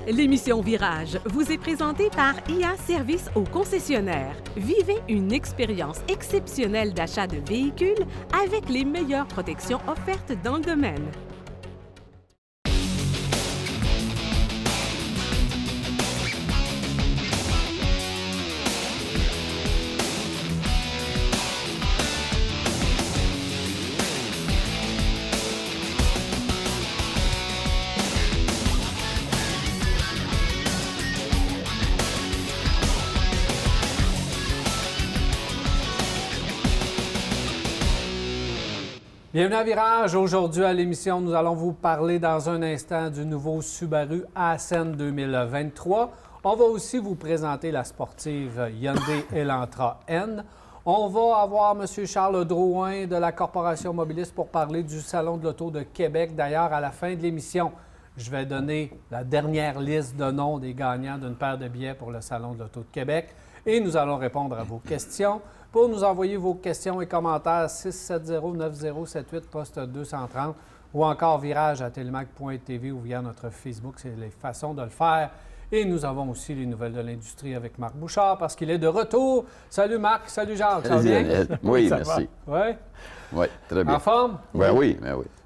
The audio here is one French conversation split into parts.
L'émission Virage vous est présentée par IA Service aux concessionnaires. Vivez une expérience exceptionnelle d'achat de véhicules avec les meilleures protections offertes dans le domaine. Bienvenue à Virage. Aujourd'hui à l'émission, nous allons vous parler dans un instant du nouveau Subaru Ascend 2023. On va aussi vous présenter la sportive Hyundai Elantra N. On va avoir M. Charles Drouin de la Corporation Mobiliste pour parler du Salon de l'Auto de Québec. D'ailleurs, à la fin de l'émission, je vais donner la dernière liste de noms des gagnants d'une paire de billets pour le Salon de l'Auto de Québec. Et nous allons répondre à vos questions. Pour nous envoyer vos questions et commentaires, 670-9078, poste 230, ou encore virage@telemac.tv ou via notre Facebook. C'est les façons de le faire. Et nous avons aussi les nouvelles de l'industrie avec Marc Bouchard parce qu'il est de retour. Salut Marc, salut Jacques, ça va bien? Oui, merci. Oui? Oui, très bien. En forme? Oui.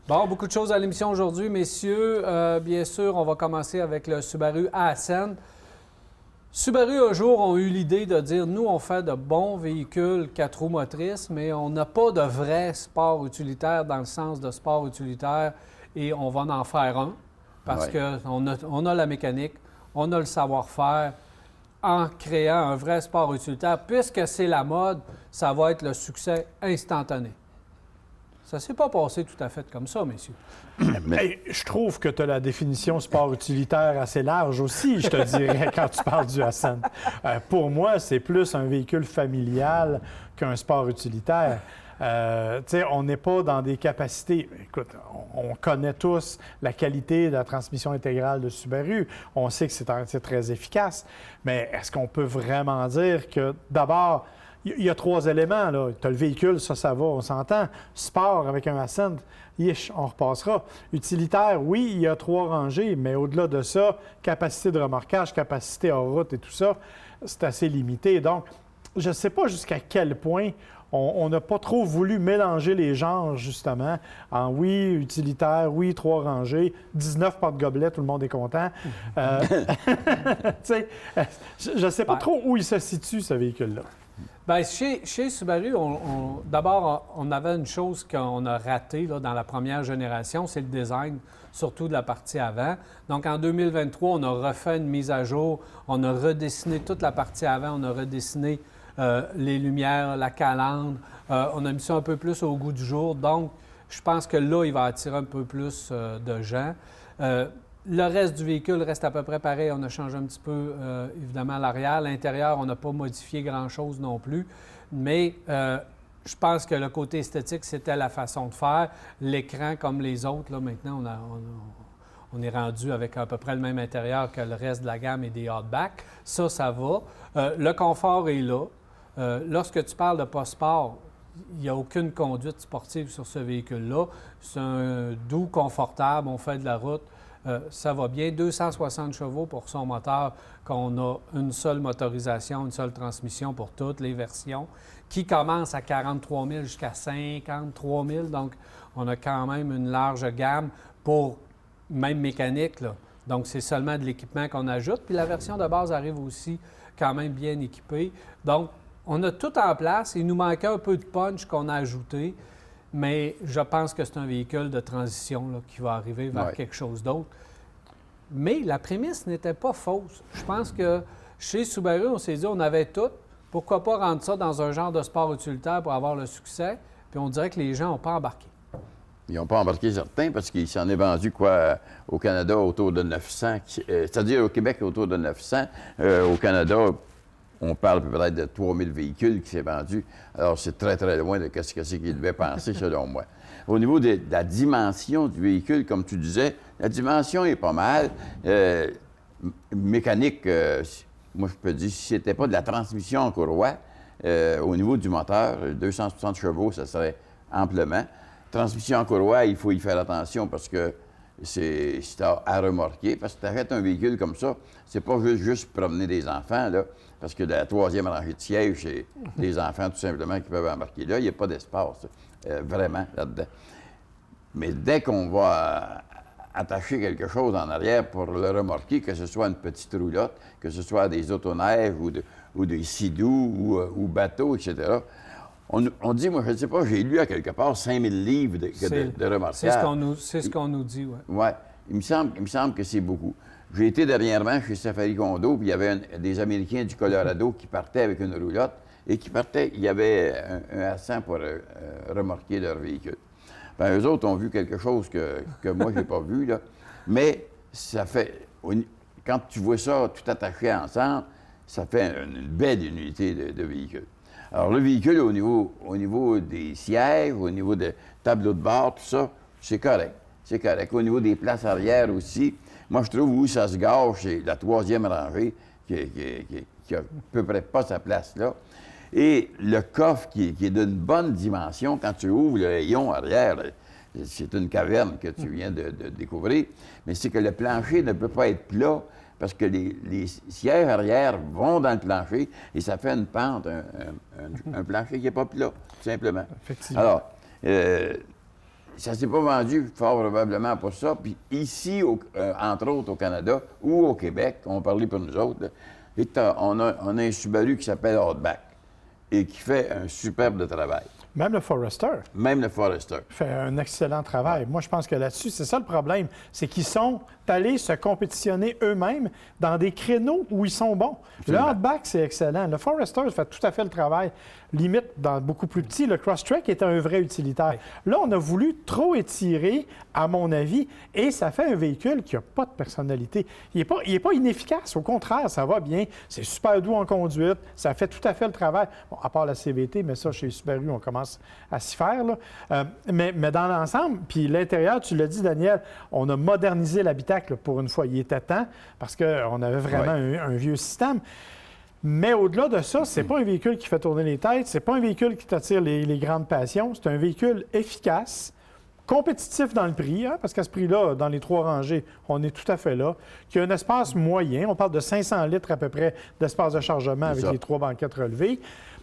Bon, beaucoup de choses à l'émission aujourd'hui, messieurs. Bien sûr, on va commencer avec le Subaru Ascend. Subaru, un jour, ont eu l'idée de dire, nous, on fait de bons véhicules 4 roues motrices, mais on n'a pas de vrai sport utilitaire dans le sens de sport utilitaire et on va en faire un parce qu'on a la mécanique, on a le savoir-faire en créant un vrai sport utilitaire. Puisque c'est la mode, ça va être le succès instantané. Ça ne s'est pas passé tout à fait comme ça, messieurs. Hey, je trouve que tu as la définition sport utilitaire assez large aussi, je te dirais, quand tu parles du Ascend. Pour moi, c'est plus un véhicule familial qu'un sport utilitaire. On n'est pas dans des capacités... Écoute, on connaît tous la qualité de la transmission intégrale de Subaru. On sait que c'est très efficace. Mais est-ce qu'on peut vraiment dire que, d'abord... Il y a 3 éléments, là. Tu as le véhicule, ça va, on s'entend. Sport avec un Ascend, on repassera. Utilitaire, oui, il y a 3 rangées, mais au-delà de ça, capacité de remorquage, capacité hors route et tout ça, c'est assez limité. Donc, je ne sais pas jusqu'à quel point on n'a pas trop voulu mélanger les genres, justement, en oui, utilitaire, oui, 3 rangées, 19 porte-gobelets, tout le monde est content. Je ne sais pas trop où il se situe, ce véhicule-là. Bien, chez Subaru, d'abord, on avait une chose qu'on a ratée là, dans la première génération, c'est le design, surtout de la partie avant. Donc, en 2023, on a refait une mise à jour, on a redessiné toute la partie avant, on a redessiné les lumières, la calandre, on a mis ça un peu plus au goût du jour. Donc, je pense que là, il va attirer un peu plus de gens. Le reste du véhicule reste à peu près pareil. On a changé un petit peu, évidemment, l'arrière. L'intérieur, on n'a pas modifié grand-chose non plus. Mais je pense que le côté esthétique, c'était la façon de faire. L'écran, comme les autres, là, maintenant, on est rendu avec à peu près le même intérieur que le reste de la gamme et des Outback. Ça va. Le confort est là. Lorsque tu parles de pas-sport, il n'y a aucune conduite sportive sur ce véhicule-là. C'est un doux, confortable. On fait de la route. Ça va bien. 260 chevaux pour son moteur, qu'on a une seule motorisation, une seule transmission pour toutes les versions, qui commence à 43 000 jusqu'à 53 000. Donc, on a quand même une large gamme pour même mécanique, là. Donc, c'est seulement de l'équipement qu'on ajoute. Puis la version de base arrive aussi quand même bien équipée. Donc, on a tout en place. Il nous manquait un peu de punch qu'on a ajouté. Mais je pense que c'est un véhicule de transition là, qui va arriver vers quelque chose d'autre. Mais la prémisse n'était pas fausse. Je pense que chez Subaru, on s'est dit on avait tout. Pourquoi pas rendre ça dans un genre de sport utilitaire pour avoir le succès? Puis on dirait que les gens n'ont pas embarqué. Ils n'ont pas embarqué certains parce qu'il s'en est vendu au Canada autour de 900, c'est-à-dire au Québec autour de 900. Au Canada, on parle peut-être de 3000 véhicules qui s'est vendus. Alors, c'est très, très loin de ce qu'il devait penser, selon moi. Au niveau de la dimension du véhicule, comme tu disais, la dimension est pas mal. Mécanique, moi, je peux dire, si ce n'était pas de la transmission en courroie, au niveau du moteur, 260 chevaux, ça serait amplement. Transmission en courroie, il faut y faire attention parce que c'est à remorquer, parce que tu achètes un véhicule comme ça, c'est pas juste promener des enfants, là, parce que la troisième rangée de sièges, c'est des enfants tout simplement qui peuvent embarquer là. Il n'y a pas d'espace, vraiment, là-dedans. Mais dès qu'on va attacher quelque chose en arrière pour le remorquer, que ce soit une petite roulotte, que ce soit des autoneige ou des sidous ou bateaux, etc., on dit, moi, je ne sais pas, j'ai lu à quelque part 5000 livres de remorquage. C'est ce qu'on nous dit, oui. Oui. Il me semble que c'est beaucoup. J'ai été dernièrement chez Safari Condo, puis il y avait des Américains du Colorado qui partaient avec une roulotte et il y avait un assent pour remorquer leur véhicule. Bien, eux autres ont vu quelque chose que moi, je n'ai pas vu, là. Mais ça fait... Quand tu vois ça tout attaché ensemble, ça fait une belle unité de véhicule. Alors, le véhicule, au niveau des sièges, au niveau des tableaux de bord, tout ça, c'est correct. C'est correct. Au niveau des places arrière aussi, moi, je trouve où ça se gâche, c'est la troisième rangée qui a à peu près pas sa place là. Et le coffre qui est d'une bonne dimension, quand tu ouvres le rayon arrière, c'est une caverne que tu viens de découvrir, mais c'est que le plancher ne peut pas être plat parce que les sièges arrière vont dans le plancher et ça fait une pente, un plancher qui n'est pas plat, tout simplement. Effectivement. Alors, ça ne s'est pas vendu fort probablement pour ça. Puis ici, entre autres au Canada ou au Québec, on parlait pour nous autres, là, on a un Subaru qui s'appelle Outback et qui fait un superbe travail. Même le Forester. Même le Forester. Fait un excellent travail. Moi, je pense que là-dessus, c'est ça le problème. C'est qu'ils sont allés se compétitionner eux-mêmes dans des créneaux où ils sont bons. Absolument. Le Outback, c'est excellent. Le Forester fait tout à fait le travail. Limite, dans beaucoup plus petit, le Crosstrek est un vrai utilitaire. Là, on a voulu trop étirer, à mon avis, et ça fait un véhicule qui n'a pas de personnalité. Il n'est pas inefficace. Au contraire, ça va bien. C'est super doux en conduite. Ça fait tout à fait le travail. Bon, à part la CVT, mais ça, chez Subaru, on commence à s'y faire. Là. Mais dans l'ensemble, puis l'intérieur, tu l'as dit, Daniel, on a modernisé l'habitacle pour une fois. Il était temps parce qu'on avait vraiment un vieux système. Mais au-delà de ça, c'est pas un véhicule qui fait tourner les têtes, c'est pas un véhicule qui t'attire les grandes passions, c'est un véhicule efficace, compétitif dans le prix, hein, parce qu'à ce prix-là, dans les trois rangées, on est tout à fait là, qui a un espace moyen, on parle de 500 litres à peu près d'espace de chargement avec les trois banquettes relevées.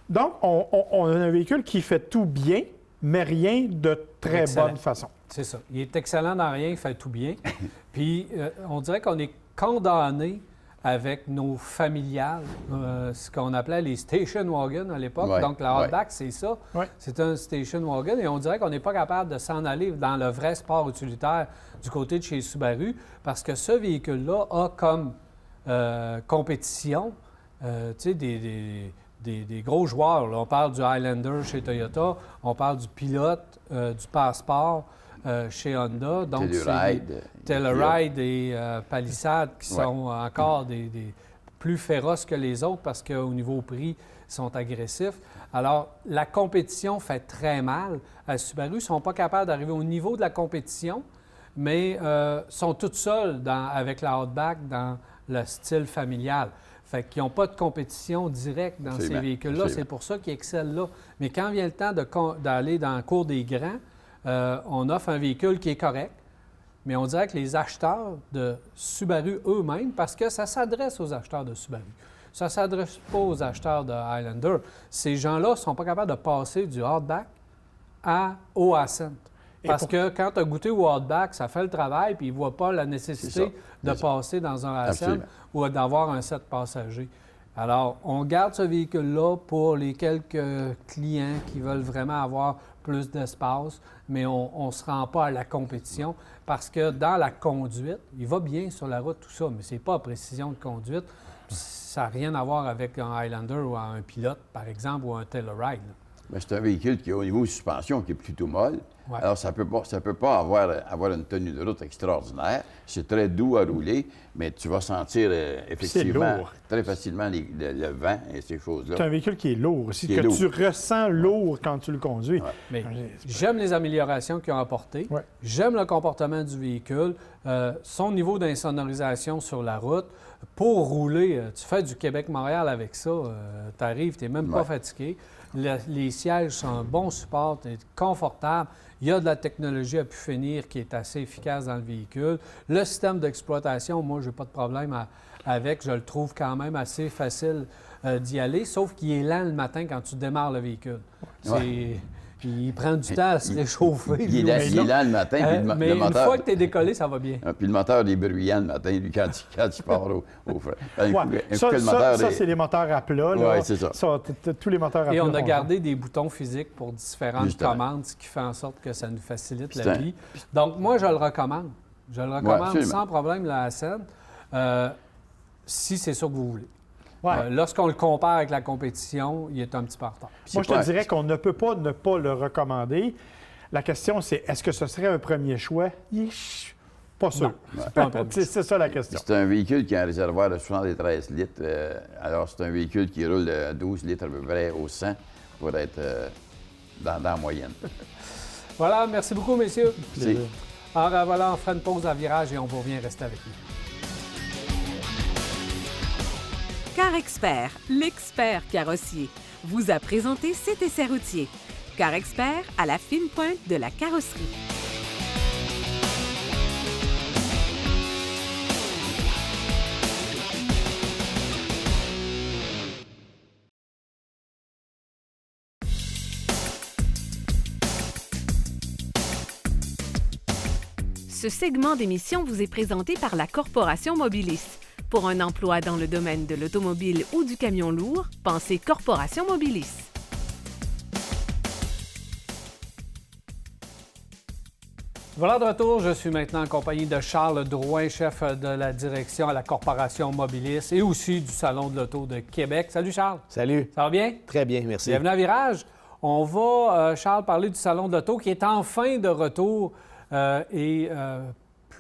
Donc, on a un véhicule qui fait tout bien, mais rien de très bonne façon. C'est ça. Il est excellent dans rien, il fait tout bien. Puis, on dirait qu'on est condamné avec nos familiales, ce qu'on appelait les station wagons à l'époque. Ouais, Donc, la Outback, c'est ça. Ouais. C'est un station wagon. Et on dirait qu'on n'est pas capable de s'en aller dans le vrai sport utilitaire du côté de chez Subaru parce que ce véhicule-là a comme compétition, tu sais, des gros joueurs. Là. On parle du Highlander chez Toyota, on parle du Pilote, du Passport chez Honda. Donc, Telluride et Palisade qui sont encore des plus féroces que les autres parce qu'au niveau prix, ils sont agressifs. Alors, la compétition fait très mal. Subaru ne sont pas capables d'arriver au niveau de la compétition, mais sont toutes seules avec la Outback dans le style familial. Fait qu'ils n'ont pas de compétition directe dans ces véhicules-là. C'est pour ça qu'ils excellent là. Mais quand vient le temps d'aller dans le cours des grands, on offre un véhicule qui est correct, mais on dirait que les acheteurs de Subaru eux-mêmes, parce que ça s'adresse aux acheteurs de Subaru, ça ne s'adresse pas aux acheteurs de Highlander, ces gens-là ne sont pas capables de passer du Outback au Ascent. Parce que quand tu as goûté au Outback, ça fait le travail, puis ils ne voient pas la nécessité de passer dans un Ascent ou d'avoir un 7 passagers. Alors, on garde ce véhicule-là pour les quelques clients qui veulent vraiment avoir plus d'espace, mais on ne se rend pas à la compétition parce que dans la conduite, il va bien sur la route, tout ça, mais ce n'est pas à précision de conduite. Ça n'a rien à voir avec un Highlander ou un Pilote, par exemple, ou un Telluride. Mais c'est un véhicule qui, au niveau de suspension, qui est plutôt molle. Ouais. Alors, ça peut pas avoir une tenue de route extraordinaire. C'est très doux à rouler, mais tu vas sentir effectivement très facilement le vent et ces choses-là. C'est un véhicule qui est lourd aussi, tu ressens lourd quand tu le conduis. Ouais. Mais j'aime les améliorations qu'ils ont apportées. Ouais. J'aime le comportement du véhicule, son niveau d'insonorisation sur la route. Pour rouler, tu fais du Québec-Montréal avec ça, tu arrives, tu n'es même pas fatigué. Les sièges sont un bon support, c'est confortable. Il y a de la technologie à pu finir qui est assez efficace dans le véhicule. Le système d'exploitation, moi, je n'ai pas de problème avec. Je le trouve quand même assez facile d'y aller, sauf qu'il est lent le matin quand tu démarres le véhicule. Il prend du temps à se réchauffer. Il est lent le matin, puis mais le moteur... une fois que tu es décollé, ça va bien. Puis le moteur est bruyant le matin, lui, quand il part au frais. Ça, c'est les moteurs à plat. Oui, c'est ça. Tous les moteurs à plat. Et on a gardé des boutons physiques pour différentes commandes, ce qui fait en sorte que ça nous facilite la vie. Donc, moi, je le recommande. Je le recommande sans problème, la Ascent, si c'est ça que vous voulez. Lorsqu'on le compare avec la compétition, il est un petit peu en retard. Moi, je te dirais qu'on ne peut pas ne pas le recommander. La question, c'est est-ce que ce serait un premier choix? Pas sûr. C'est ça la question. C'est un véhicule qui a un réservoir de 73 litres. Alors, c'est un véhicule qui roule à 12 litres à peu près au 100 pour être dans la moyenne. Voilà, merci beaucoup, messieurs. Merci. Alors, voilà, on fera une pause à virage et on vous revient rester avec nous. CarExpert, l'expert carrossier, vous a présenté cet essai routier. CarExpert à la fine pointe de la carrosserie. Ce segment d'émission vous est présenté par la Corporation Mobilis. Pour un emploi dans le domaine de l'automobile ou du camion lourd, pensez Corporation Mobilis. Voilà de retour. Je suis maintenant en compagnie de Charles Drouin, chef de la direction à la Corporation Mobilis et aussi du Salon de l'Auto de Québec. Salut Charles. Salut. Ça va bien? Très bien, merci. Bienvenue à Virage. On va, Charles, parler du Salon de l'Auto qui est enfin de retour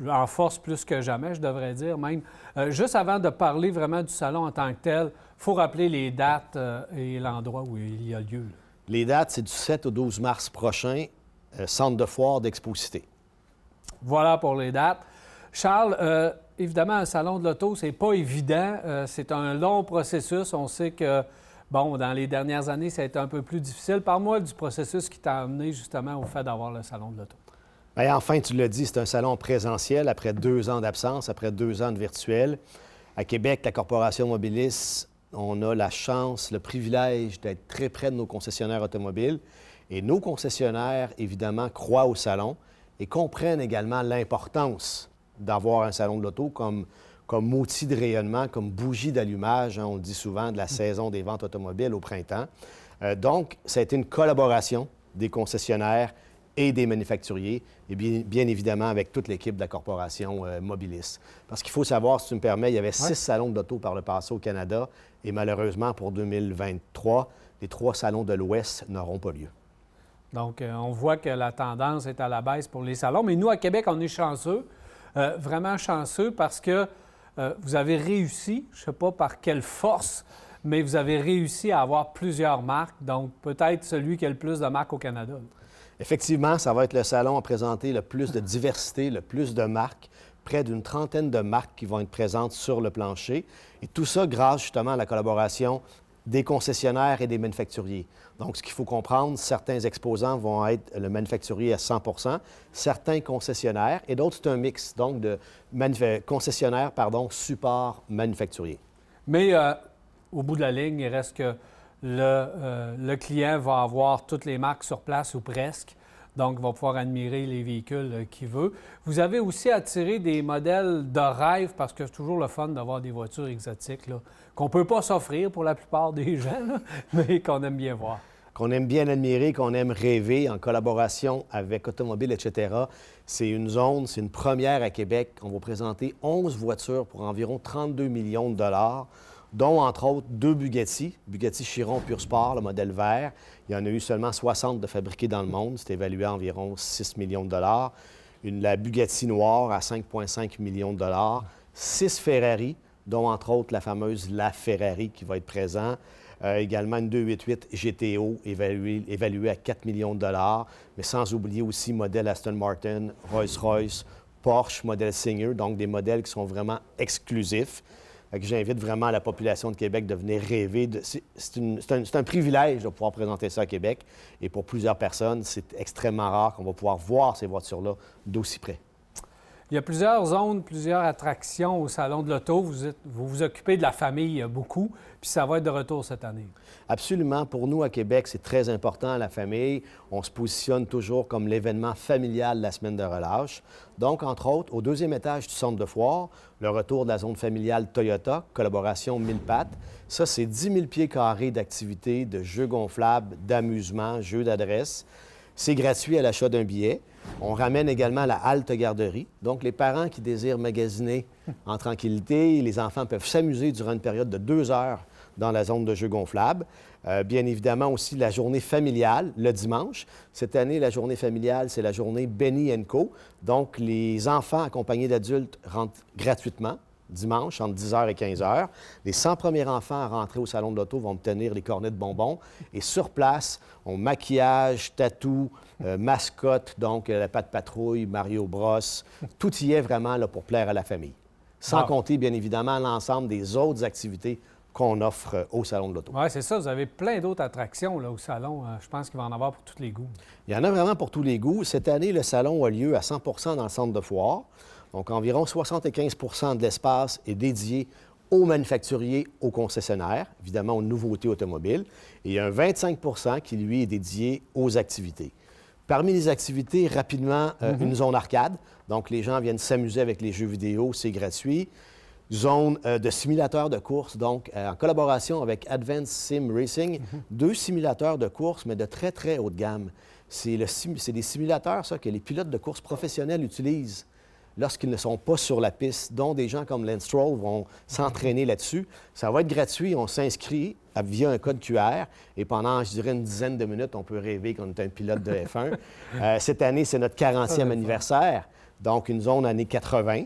en force plus que jamais, je devrais dire même. Juste avant de parler vraiment du salon en tant que tel, il faut rappeler les dates et l'endroit où il y a lieu. Les dates, c'est du 7 au 12 mars prochain, centre de foire d'Expo-Cité. Voilà pour les dates. Charles, évidemment, un salon de l'auto, c'est pas évident. C'est un long processus. On sait que, bon, dans les dernières années, ça a été un peu plus difficile. Parle-moi du processus qui t'a amené justement au fait d'avoir le salon de l'auto. Bien, enfin, tu l'as dit, c'est un salon présentiel après 2 ans d'absence, après 2 ans de virtuel. À Québec, la Corporation Mobilis, on a la chance, le privilège d'être très près de nos concessionnaires automobiles. Et nos concessionnaires, évidemment, croient au salon et comprennent également l'importance d'avoir un salon de l'auto comme outil de rayonnement, comme bougie d'allumage, on le dit souvent, de la saison des ventes automobiles au printemps. Donc, ça a été une collaboration des concessionnaires et des manufacturiers, et bien évidemment avec toute l'équipe de la Corporation Mobilis. Parce qu'il faut savoir, si tu me permets, il y avait 6 salons de l'auto par le passé au Canada, et malheureusement, pour 2023, les 3 salons de l'Ouest n'auront pas lieu. Donc, on voit que la tendance est à la baisse pour les salons, mais nous, à Québec, on est chanceux, vraiment chanceux, parce que vous avez réussi, je ne sais pas par quelle force, mais vous avez réussi à avoir plusieurs marques, donc peut-être celui qui a le plus de marques au Canada. Effectivement, ça va être le salon à présenter le plus de diversité, le plus de marques, près d'une trentaine de marques qui vont être présentes sur le plancher. Et tout ça grâce justement à la collaboration des concessionnaires et des manufacturiers. Donc, ce qu'il faut comprendre, certains exposants vont être le manufacturier à 100 %, certains concessionnaires, et d'autres, c'est un mix, donc de concessionnaires, support manufacturier. Mais au bout de la ligne, il reste que le client va avoir toutes les marques sur place ou presque, donc va pouvoir admirer les véhicules qu'il veut. Vous avez aussi attiré des modèles de rêve, parce que c'est toujours le fun d'avoir des voitures exotiques là, qu'on ne peut pas s'offrir pour la plupart des gens, là, mais qu'on aime bien voir. Qu'on aime bien admirer, qu'on aime rêver en collaboration avec Automobile, etc. C'est une zone, c'est une première à Québec. On va présenter 11 voitures pour environ 32 millions de dollars, dont, entre autres, 2 Bugatti Chiron Pur Sport, le modèle vert. Il y en a eu seulement 60 de fabriqués dans le monde. C'est évalué à environ 6 millions de dollars. La Bugatti noire à 5,5 millions de dollars. 6 Ferrari, dont, entre autres, la fameuse La Ferrari qui va être présent. Également une 288 GTO évaluée à 4 millions de dollars. Mais sans oublier aussi modèle Aston Martin, Rolls-Royce, Porsche, modèle Singer, donc des modèles qui sont vraiment exclusifs. Fait que j'invite vraiment la population de Québec de venir rêver. C'est un privilège de pouvoir présenter ça à Québec. Et pour plusieurs personnes, c'est extrêmement rare qu'on va pouvoir voir ces voitures-là d'aussi près. Il y a plusieurs zones, plusieurs attractions au Salon de l'Auto. Vous vous occupez de la famille beaucoup, puis ça va être de retour cette année. Absolument. Pour nous, à Québec, c'est très important, la famille. On se positionne toujours comme l'événement familial de la semaine de relâche. Donc, entre autres, au deuxième étage du centre de foire, le retour de la zone familiale Toyota, collaboration 1000 pattes. Ça, c'est 10 000 pieds carrés d'activités, de jeux gonflables, d'amusement, jeux d'adresse. C'est gratuit à l'achat d'un billet. On ramène également la halte garderie. Donc, les parents qui désirent magasiner en tranquillité, les enfants peuvent s'amuser durant une période de 2 heures dans la zone de jeux gonflables. Bien évidemment aussi la journée familiale, le dimanche. Cette année, la journée familiale, c'est la journée Benny & Co. Donc, les enfants accompagnés d'adultes rentrent gratuitement dimanche, entre 10h et 15h. Les 100 premiers enfants à rentrer au Salon de l'Auto vont obtenir les cornets de bonbons. Et sur place, on maquillage, tatou, mascotte, donc la Patte Patrouille, Mario Bros. Tout y est vraiment là, pour plaire à la famille. Sans compter, bien évidemment, l'ensemble des autres activités qu'on offre au Salon de l'Auto. Oui, c'est ça. Vous avez plein d'autres attractions là, au Salon. Je pense qu'il va en avoir pour tous les goûts. Il y en a vraiment pour tous les goûts. Cette année, le Salon a lieu à 100 dans le centre de foire. Donc, environ 75 de l'espace est dédié aux manufacturiers, aux concessionnaires, évidemment aux nouveautés automobiles. Et il y a un 25 qui, lui, est dédié aux activités. Parmi les activités, rapidement, une zone arcade. Donc, les gens viennent s'amuser avec les jeux vidéo, c'est gratuit. Zone de simulateurs de course, donc en collaboration avec Advanced Sim Racing, 2 simulateurs de course, mais de très, très haut de gamme. C'est des simulateurs, ça, que les pilotes de course professionnels utilisent lorsqu'ils ne sont pas sur la piste, dont des gens comme Lance Stroll vont s'entraîner là-dessus. Ça va être gratuit, on s'inscrit via un code QR et pendant, je dirais, une dizaine de minutes, on peut rêver qu'on est un pilote de F1. Cette année, c'est notre 40e anniversaire. Donc, une zone années 80.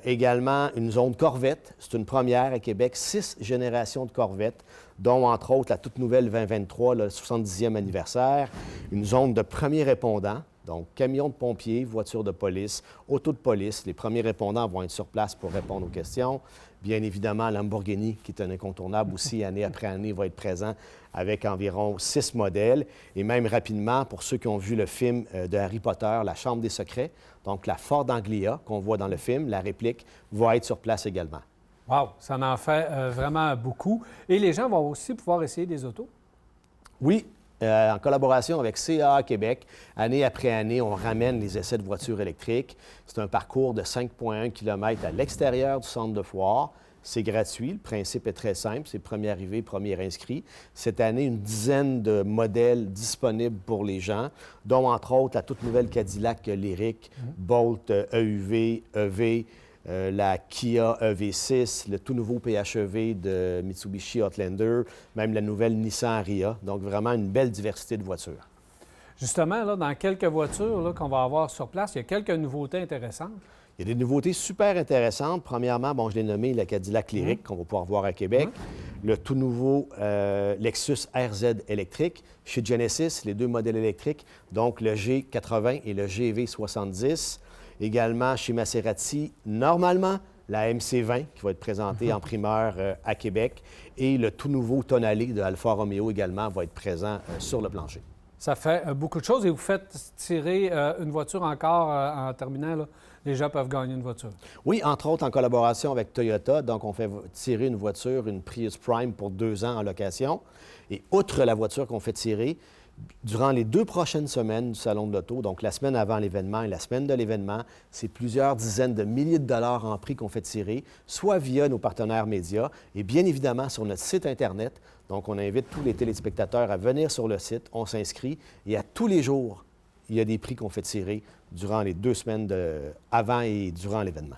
Également, une zone Corvette. C'est une première à Québec. 6 générations de Corvettes, dont, entre autres, la toute nouvelle 2023, le 70e anniversaire. Une zone de premiers répondants. Donc, camions de pompiers, voitures de police, autos de police. Les premiers répondants vont être sur place pour répondre aux questions. Bien évidemment, Lamborghini, qui est un incontournable aussi, année après année, va être présent avec environ 6 modèles. Et même rapidement, pour ceux qui ont vu le film de Harry Potter, La Chambre des secrets, donc la Ford Anglia qu'on voit dans le film, la réplique, va être sur place également. Wow! Ça en fait vraiment beaucoup. Et les gens vont aussi pouvoir essayer des autos? Oui. En collaboration avec CAA Québec, année après année, on ramène les essais de voitures électriques. C'est un parcours de 5,1 km à l'extérieur du centre de foire. C'est gratuit. Le principe est très simple. C'est premier arrivé, premier inscrit. Cette année, une dizaine de modèles disponibles pour les gens, dont, entre autres, la toute nouvelle Cadillac Lyriq, Bolt EUV, EV, la Kia EV6, le tout nouveau PHEV de Mitsubishi Outlander, même la nouvelle Nissan Ariya. Donc, vraiment une belle diversité de voitures. Justement, là, dans quelques voitures là, qu'on va avoir sur place, il y a quelques nouveautés intéressantes. Il y a des nouveautés super intéressantes. Premièrement, bon, je l'ai nommé la Cadillac Lyriq qu'on va pouvoir voir à Québec. Le tout nouveau Lexus RZ électrique. Chez Genesis, les 2 modèles électriques, donc le G80 et le GV70. Également chez Maserati, normalement, la MC20 qui va être présentée en primeur à Québec. Et le tout nouveau Tonale de Alfa Romeo également va être présent sur le plancher. Ça fait beaucoup de choses et vous faites tirer une voiture encore en terminant. Là. Les gens peuvent gagner une voiture. Oui, entre autres en collaboration avec Toyota. Donc, on fait tirer une voiture, une Prius Prime pour 2 ans en location. Et outre la voiture qu'on fait tirer, durant les 2 prochaines semaines du Salon de l'Auto, donc la semaine avant l'événement et la semaine de l'événement, c'est plusieurs dizaines de milliers de dollars en prix qu'on fait tirer, soit via nos partenaires médias et bien évidemment sur notre site Internet. Donc, on invite tous les téléspectateurs à venir sur le site, on s'inscrit et à tous les jours, il y a des prix qu'on fait tirer durant les 2 semaines avant et durant l'événement.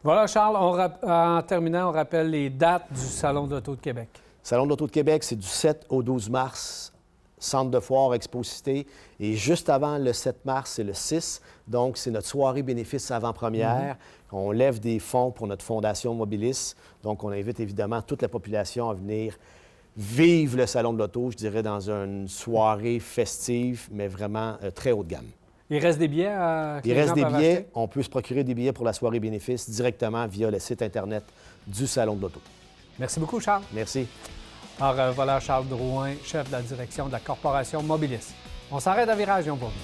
Voilà, Charles, en terminant, on rappelle les dates du Salon de l'Auto de Québec. Salon de l'Auto de Québec, c'est du 7 au 12 mars. Centre de foire, Expo-Cité. Et juste avant le 7 mars, c'est le 6. Donc, c'est notre soirée bénéfice avant-première. On lève des fonds pour notre fondation Mobilis. Donc, on invite évidemment toute la population à venir vivre le Salon de l'Auto, je dirais, dans une soirée festive, mais vraiment très haut de gamme. Il reste des billets que Il les reste gens des peuvent billets. acheter? On peut se procurer des billets pour la soirée bénéfice directement via le site Internet du Salon de l'Auto. Merci beaucoup, Charles. Merci. Alors, voilà Charles Drouin, chef de la direction de la Corporation Mobilis. On s'arrête à Virage et on va revenir.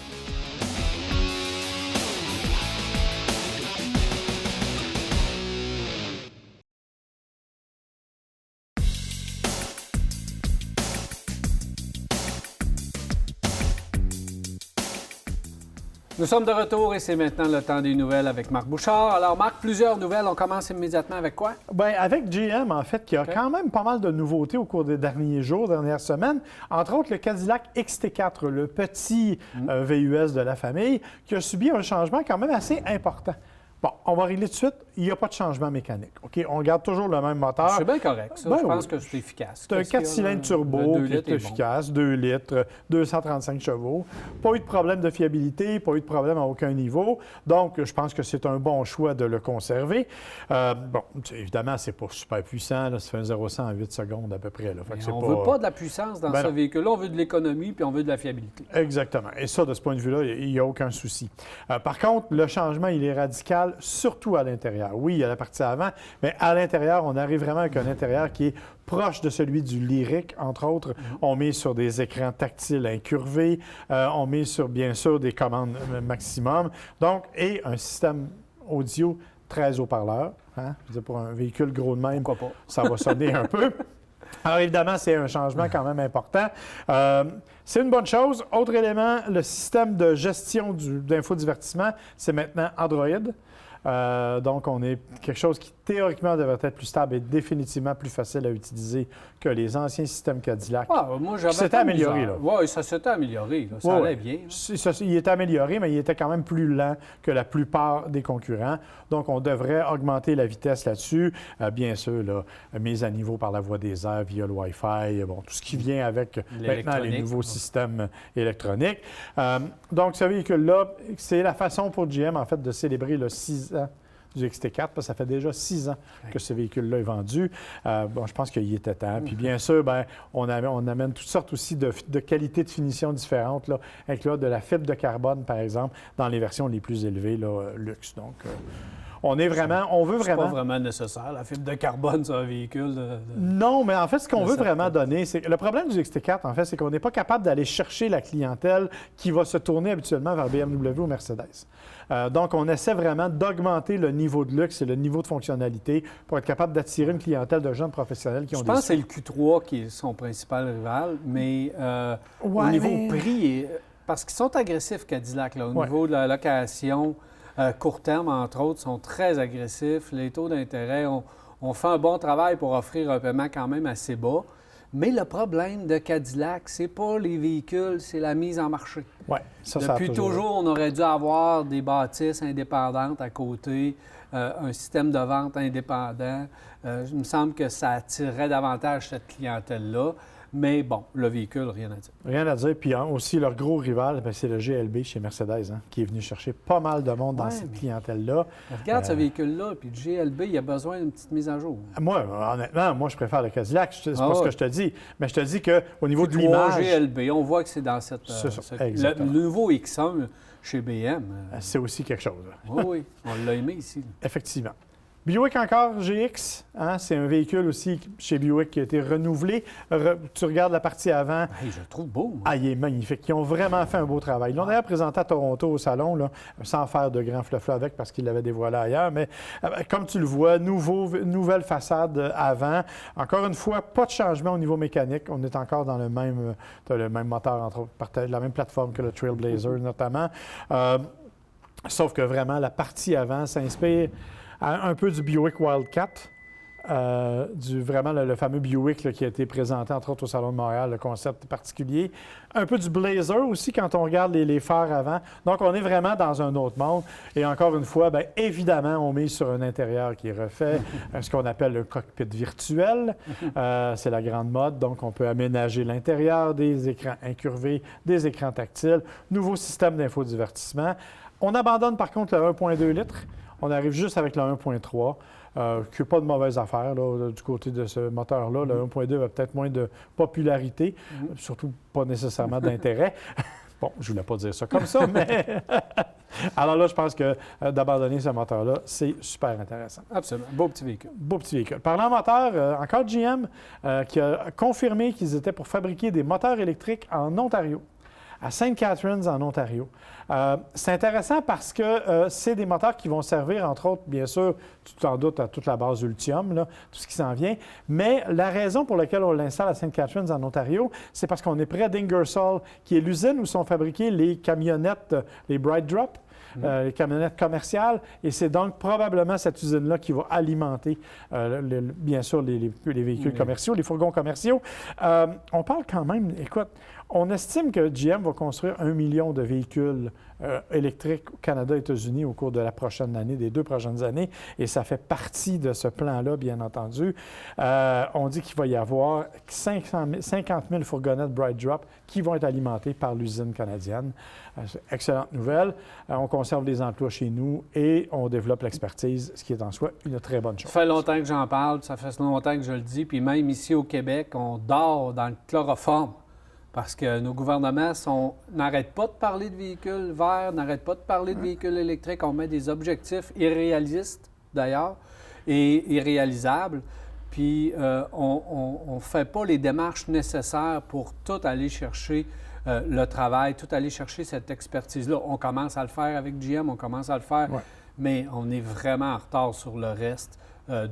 Nous sommes de retour et c'est maintenant le temps des nouvelles avec Marc Bouchard. Alors, Marc, plusieurs nouvelles. On commence immédiatement avec quoi? Bien, avec GM, en fait, qui a quand même pas mal de nouveautés au cours des derniers jours, dernières semaines. Entre autres, le Cadillac XT4, le petit VUS de la famille, qui a subi un changement quand même assez important. Bon, on va régler tout de suite. Il n'y a pas de changement mécanique. OK? On garde toujours le même moteur. C'est bien correct, ça. Ben je pense oui. que c'est efficace. C'est un Qu'est-ce qu'il y a, 4 cylindres là? turbo Le 2 qui est litres est bon. efficace, 2 litres, 235 chevaux. Pas eu de problème de fiabilité, pas eu de problème à aucun niveau. Donc, je pense que c'est un bon choix de le conserver. Bon, évidemment, c'est pas super puissant. Là, ça fait un 0-100 en 8 secondes à peu près. Là. Fait que Mais c'est on ne veut pas de la puissance dans Ben ce non. véhicule-là. On veut de l'économie puis on veut de la fiabilité. Exactement. Et ça, de ce point de vue-là, il n'y a aucun souci. Par contre, le changement, il est radical, surtout à l'intérieur. Oui, il y a la partie avant, mais à l'intérieur, on arrive vraiment avec un intérieur qui est proche de celui du Lyriq, entre autres. On met sur des écrans tactiles incurvés. On met sur, bien sûr, des commandes maximum. Donc, et un système audio 13 haut-parleurs. Hein? Je veux dire, pour un véhicule gros de même, Pourquoi pas? ça va sonner un peu. Alors, évidemment, c'est un changement quand même important. C'est une bonne chose. Autre élément, le système de gestion d'infodivertissement, c'est maintenant Android. Donc, on est quelque chose qui, théoriquement, devrait être plus stable et définitivement plus facile à utiliser que les anciens systèmes Cadillac. Ah, moi, j'avais C'était pas de amélioré, misère. là. Oui, ça s'était amélioré. Là. Ça Ouais, allait ouais. bien. Il est amélioré, mais il était quand même plus lent que la plupart des concurrents. Donc, on devrait augmenter la vitesse là-dessus. Bien sûr, là, mise à niveau par la voie des airs via le Wi-Fi, bon, tout ce qui vient avec maintenant les L'électronique. nouveaux systèmes électroniques. Donc, ce véhicule-là, c'est la façon pour GM, en fait, de célébrer le 6 ans du XT4, parce que ça fait déjà 6 ans que ce véhicule-là est vendu. Bon, je pense qu'il était temps. Puis bien sûr, bien, on amène toutes sortes aussi de qualités de finition différentes, là, avec là, de la fibre de carbone, par exemple, dans les versions les plus élevées, là, luxe. Donc, on veut C'est vraiment... pas vraiment nécessaire, la fibre de carbone sur un véhicule. Non, mais en fait, ce qu'on veut certain. vraiment donner, c'est le problème du XT4, en fait, c'est qu'on n'est pas capable d'aller chercher la clientèle qui va se tourner habituellement vers BMW ou Mercedes. Donc, on essaie vraiment d'augmenter le niveau de luxe et le niveau de fonctionnalité pour être capable d'attirer une clientèle de jeunes professionnels qui ont Je des pense que c'est le Q3 qui est son principal rival, mais au Ouais, niveau mais- prix, parce qu'ils sont agressifs, Cadillac, là, au Ouais. niveau de la location, court terme, entre autres, sont très agressifs. Les taux d'intérêt, on fait un bon travail pour offrir un paiement quand même assez bas. Mais le problème de Cadillac, c'est pas les véhicules, c'est la mise en marché. Oui, ça a Depuis toujours, on aurait dû avoir des bâtisses indépendantes à côté, un système de vente indépendant. Il me semble que ça attirerait davantage cette clientèle-là. Mais bon, le véhicule, rien à dire. Rien à dire. Puis aussi, leur gros rival, bien, c'est le GLB chez Mercedes, hein, qui est venu chercher pas mal de monde dans Ouais, cette mais- clientèle-là. Regarde ce véhicule-là, puis le GLB, il a besoin d'une petite mise à jour. Moi, honnêtement, moi, je préfère le Cadillac. C'est Ah pas ce ouais. que je te dis. Mais je te dis qu'au niveau de Q3 l'image, GLB, on voit que c'est dans cette... C'est ça, le exactement. nouveau X1 chez BM. c'est aussi quelque chose. là. Oui, oui, on l'a aimé ici. Là. Effectivement. Buick encore, GX, hein, c'est un véhicule aussi chez Buick qui a été renouvelé. Tu regardes la partie avant, Hey, je le trouve beau. moi. ah, il est magnifique. Ils ont vraiment fait un beau travail. Ils l'ont d'ailleurs présenté à Toronto au salon, là, sans faire de grands flaflas avec parce qu'ils l'avaient dévoilé ailleurs. Mais comme tu le vois, nouvelle façade avant. Encore une fois, pas de changement au niveau mécanique. On est encore dans le même moteur, entre autres, la même plateforme que le Trailblazer notamment. Sauf que vraiment, la partie avant s'inspire un peu du Buick Wildcat. Vraiment le fameux Buick là, qui a été présenté, entre autres, au Salon de Montréal, le concept particulier. Un peu du Blazer aussi, quand on regarde les phares avant. Donc, on est vraiment dans un autre monde. Et encore une fois, bien, évidemment, on met sur un intérieur qui est refait, ce qu'on appelle le cockpit virtuel. C'est la grande mode. Donc, on peut aménager l'intérieur, des écrans incurvés, des écrans tactiles, nouveau système d'infodivertissement. On abandonne, par contre, le 1,2 litres. On arrive juste avec le 1,3, qui n'est pas de mauvaise affaire là, du côté de ce moteur-là. Le 1,2 a peut-être moins de popularité, surtout pas nécessairement d'intérêt. Bon, je ne voulais pas dire ça comme ça, mais... Alors là, je pense que d'abandonner ce moteur-là, c'est super intéressant. Absolument. Beau petit véhicule. Beau petit véhicule. Parlant moteur, encore GM qui a confirmé qu'ils étaient pour fabriquer des moteurs électriques en Ontario, à St. Catharines, en Ontario. C'est intéressant parce que c'est des moteurs qui vont servir, entre autres, bien sûr, tu t'en doutes, à toute la base Ultium, là, tout ce qui s'en vient. Mais la raison pour laquelle on l'installe à St. Catharines, en Ontario, c'est parce qu'on est près d'Ingersoll, qui est l'usine où sont fabriquées les camionnettes, les Bright Drop. Les camionnettes commerciales, et c'est donc probablement cette usine-là qui va alimenter, bien sûr, les véhicules commerciaux, les fourgons commerciaux. On parle quand même, écoute, on estime que GM va construire 1 million de véhicules électriques au Canada et aux États-Unis au cours de la prochaine année, des 2 prochaines années, et ça fait partie de ce plan-là, bien entendu. On dit qu'il va y avoir 50 000 fourgonnettes Bright Drop qui vont être alimentées par l'usine canadienne. Excellente nouvelle. On conserve les emplois chez nous et on développe l'expertise, ce qui est en soi une très bonne chose. Ça fait longtemps que j'en parle, ça fait longtemps que je le dis, puis même ici au Québec, on dort dans le chloroforme parce que nos gouvernements n'arrêtent pas de parler de véhicules verts, n'arrêtent pas de parler de véhicules électriques. On met des objectifs irréalistes, d'ailleurs, et irréalisables. Puis on ne fait pas les démarches nécessaires pour tout aller chercher le travail, tout aller chercher cette expertise-là. On commence à le faire avec GM, on commence à le faire, mais on est vraiment en retard sur le reste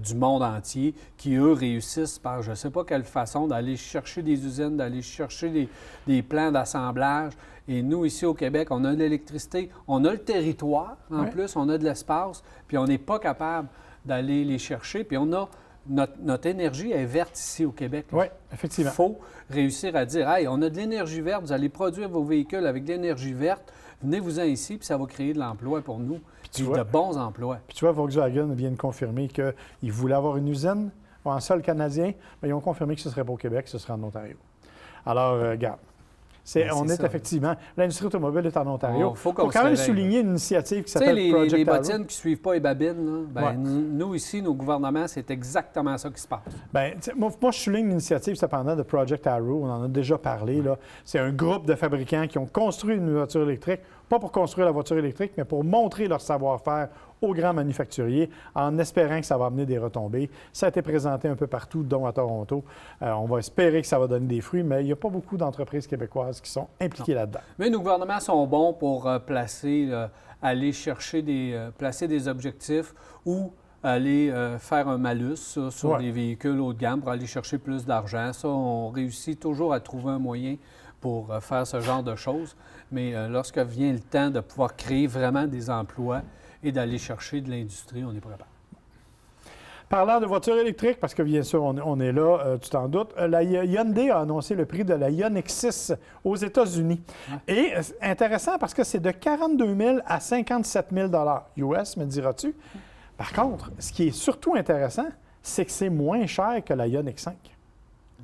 du monde entier qui, eux, réussissent par je ne sais pas quelle façon d'aller chercher des usines, d'aller chercher des plans d'assemblage. Et nous, ici au Québec, on a de l'électricité, on a le territoire, en plus, on a de l'espace, puis on n'est pas capable d'aller les chercher, puis on a... Notre énergie est verte ici au Québec. Oui, effectivement. Il faut réussir à dire, hey, on a de l'énergie verte, vous allez produire vos véhicules avec de l'énergie verte, venez-vous-en ici, puis ça va créer de l'emploi pour nous, puis de bons emplois. Puis tu vois, Volkswagen vient de confirmer qu'ils voulaient avoir une usine en sol canadien, mais ils ont confirmé que ce ne serait pas au Québec, ce serait en Ontario. Alors, regarde. On est effectivement... L'industrie automobile est en Ontario. Il faut quand même souligner une initiative qui s'appelle Project les Arrow. bottines qui ne suivent pas les babines, là, nous, ici, nos gouvernements, c'est exactement ça qui se passe. Bien, moi, je souligne l'initiative, cependant, de Project Arrow. On en a déjà parlé. Là. C'est un groupe de fabricants qui ont construit une voiture électrique, pas pour construire la voiture électrique, mais pour montrer leur savoir-faire aux grands manufacturiers, en espérant que ça va amener des retombées. Ça a été présenté un peu partout, dont à Toronto. On va espérer que ça va donner des fruits, mais il n'y a pas beaucoup d'entreprises québécoises qui sont impliquées là-dedans. Mais nos gouvernements sont bons pour aller chercher placer des objectifs ou aller faire un malus sur des véhicules haut de gamme pour aller chercher plus d'argent. Ça, on réussit toujours à trouver un moyen pour faire ce genre de choses. Mais lorsque vient le temps de pouvoir créer vraiment des emplois et d'aller chercher de l'industrie, on n'est pas capable. Parlant de voitures électriques, parce que bien sûr, on est là, tu t'en doutes, la Hyundai a annoncé le prix de la Ioniq 6 aux États-Unis. Et intéressant parce que c'est de 42 000 à 57 000 US, me diras-tu. Par contre, ce qui est surtout intéressant, c'est que c'est moins cher que la Ioniq 5.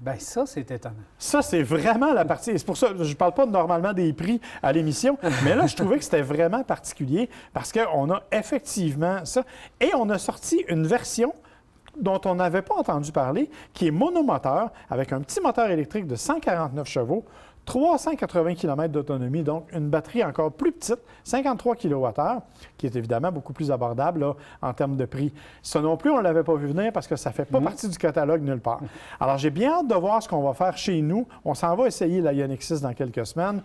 Bien, ça, c'est étonnant. Ça, c'est vraiment la partie. C'est pour ça que je ne parle pas normalement des prix à l'émission, mais là, je trouvais que c'était vraiment particulier parce qu'on a effectivement ça. Et on a sorti une version dont on n'avait pas entendu parler, qui est monomoteur, avec un petit moteur électrique de 149 chevaux, 380 km d'autonomie, donc une batterie encore plus petite, 53 kWh, qui est évidemment beaucoup plus abordable là, en termes de prix. Ça non plus, on ne l'avait pas vu venir parce que ça ne fait pas partie du catalogue nulle part. Alors, j'ai bien hâte de voir ce qu'on va faire chez nous. On s'en va essayer la Ioniq 6 dans quelques semaines.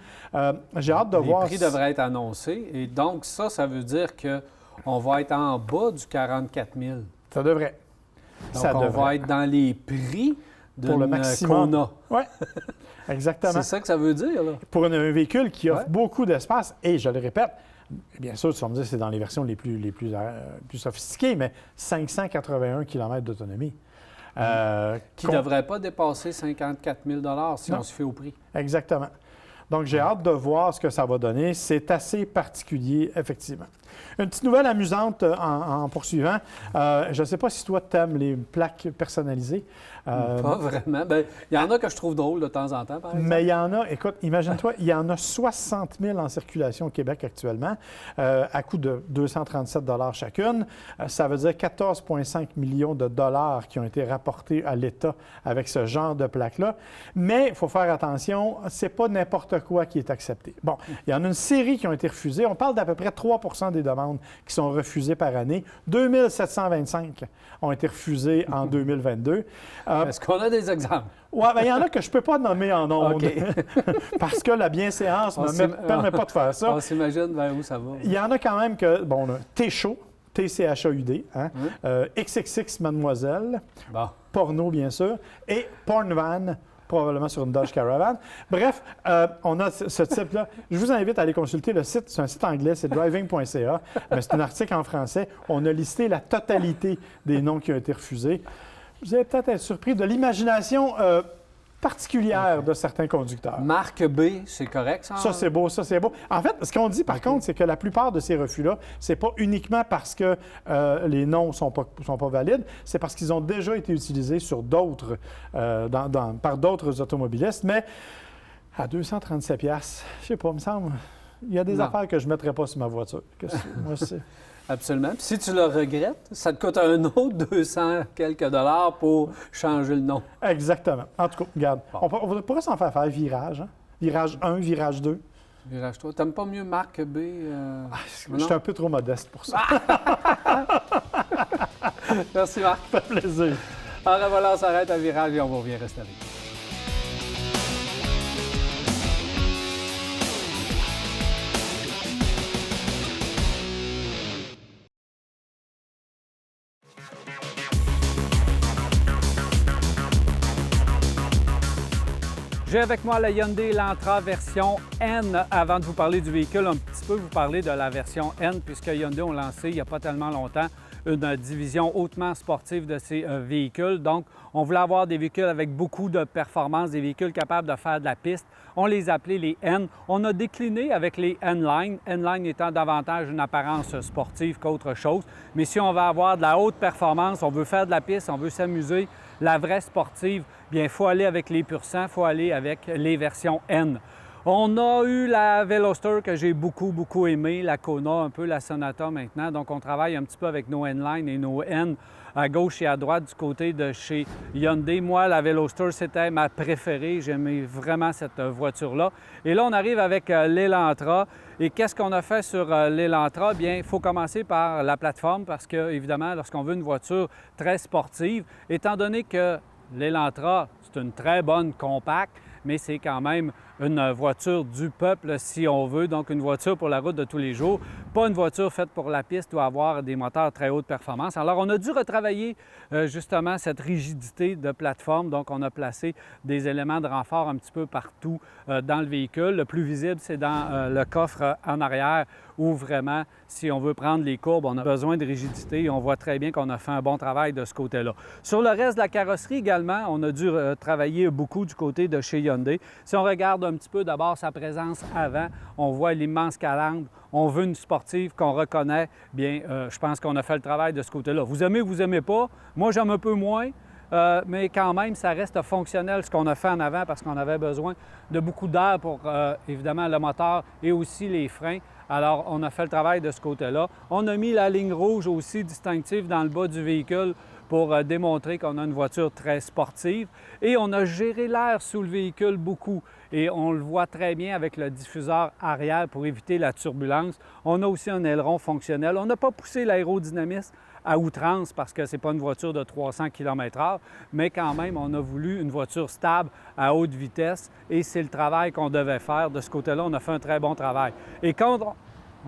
J'ai hâte de voir... Les prix devraient être annoncés et donc ça veut dire qu'on va être en bas du 44 000. Ça devrait. Donc, on va être dans les prix pour le maximum qu'on a. Oui, exactement. C'est ça que ça veut dire, là. Pour un véhicule qui offre beaucoup d'espace, et je le répète, bien sûr, tu vas me dire que c'est dans les versions les plus sophistiquées, mais 581 km d'autonomie. Qui ne devrait pas dépasser 54 000 si on se fait au prix. Exactement. Donc, j'ai hâte de voir ce que ça va donner. C'est assez particulier, effectivement. Une petite nouvelle amusante en poursuivant. Je ne sais pas si toi, tu aimes les plaques personnalisées. Pas vraiment. Bien, il y en a que je trouve drôles de temps en temps, par exemple. Mais il y en a, écoute, imagine-toi, il y en a 60 000 en circulation au Québec actuellement, à coût de 237 chacune. Ça veut dire 14,5 millions de dollars qui ont été rapportés à l'État avec ce genre de plaques-là. Mais il faut faire attention, c'est pas n'importe quoi qui est accepté. Bon, il y en a une série qui ont été refusées. On parle d'à peu près 3 des demandes qui sont refusées par année. 2725 ont été refusées en 2022. Est-ce qu'on a des exemples? Oui, bien, il y en a que je ne peux pas nommer en ondes OK. parce que la bienséance ne me permet pas de faire ça. On s'imagine vers où ça va. Il y en a quand même que, bon, T-Show, TCHAUD, hein, XXX Mademoiselle, Bon. Porno, bien sûr, et Pornvan, probablement sur une Dodge Caravan. Bref, on a ce type-là. Je vous invite à aller consulter le site. C'est un site anglais, c'est driving.ca, mais c'est un article en français. On a listé la totalité des noms qui ont été refusés. Vous allez peut-être être surpris de l'imagination particulière de certains conducteurs. Marque B, c'est correct, ça? Ça, c'est beau, ça, c'est beau. En fait, ce qu'on dit, par contre, c'est que la plupart de ces refus-là, c'est pas uniquement parce que les noms sont pas valides, c'est parce qu'ils ont déjà été utilisés sur d'autres, par d'autres automobilistes, mais à 237 $, je sais pas, il me semble, il y a des affaires que je ne mettrais pas sur ma voiture. Moi, c'est... Absolument. Puis si tu le regrettes, ça te coûte un autre 200 quelques dollars pour changer le nom. Exactement. En tout cas, regarde, on pourrait s'en faire virage. Hein? Virage 1, virage 2. Virage 3. T'aimes pas mieux marque B? Je suis un peu trop modeste pour ça. Merci, Marc. Ça fait plaisir. Alors voilà, on s'arrête à virage et on va revenir rester avec vous. J'ai avec moi la Hyundai Elantra version N. Avant de vous parler du véhicule, un petit peu vous parler de la version N, puisque Hyundai ont lancé il n'y a pas tellement longtemps une division hautement sportive de ces véhicules. Donc, on voulait avoir des véhicules avec beaucoup de performance, des véhicules capables de faire de la piste. On les appelait les N. On a décliné avec les N-Line, N-Line étant davantage une apparence sportive qu'autre chose. Mais si on veut avoir de la haute performance, on veut faire de la piste, on veut s'amuser, la vraie sportive, bien, il faut aller avec les pur sang, il faut aller avec les versions N. On a eu la Veloster que j'ai beaucoup aimé, la Kona, un peu la Sonata maintenant. Donc, on travaille un petit peu avec nos N-Line et nos N à gauche et à droite du côté de chez Hyundai. Moi, la Veloster, c'était ma préférée. J'aimais vraiment cette voiture-là. Et là, on arrive avec l'Elantra. Et qu'est-ce qu'on a fait sur l'Elantra? Bien, il faut commencer par la plateforme parce que, évidemment, lorsqu'on veut une voiture très sportive, étant donné que l'Elantra, c'est une très bonne compacte, mais c'est quand même une voiture du peuple, si on veut, donc une voiture pour la route de tous les jours. Pas une voiture faite pour la piste, doit avoir des moteurs très haute performance. Alors, on a dû retravailler justement cette rigidité de plateforme. Donc, on a placé des éléments de renfort un petit peu partout dans le véhicule. Le plus visible, c'est dans le coffre en arrière où vraiment, si on veut prendre les courbes, on a besoin de rigidité et on voit très bien qu'on a fait un bon travail de ce côté-là. Sur le reste de la carrosserie également, on a dû travailler beaucoup du côté de chez Hyundai. Si on regarde un petit peu d'abord sa présence avant, on voit l'immense calandre. On veut une sportive qu'on reconnaît. Bien, je pense qu'on a fait le travail de ce côté-là. Vous aimez ou vous aimez pas? Moi, j'aime un peu moins. Mais quand même, ça reste fonctionnel ce qu'on a fait en avant parce qu'on avait besoin de beaucoup d'air pour, évidemment, le moteur et aussi les freins. Alors, on a fait le travail de ce côté-là. On a mis la ligne rouge aussi distinctive dans le bas du véhicule pour démontrer qu'on a une voiture très sportive. Et on a géré l'air sous le véhicule beaucoup. Et on le voit très bien avec le diffuseur arrière pour éviter la turbulence. On a aussi un aileron fonctionnel. On n'a pas poussé l'aérodynamisme à outrance parce que ce n'est pas une voiture de 300 km/h, mais quand même, on a voulu une voiture stable à haute vitesse et c'est le travail qu'on devait faire. De ce côté-là, on a fait un très bon travail. Et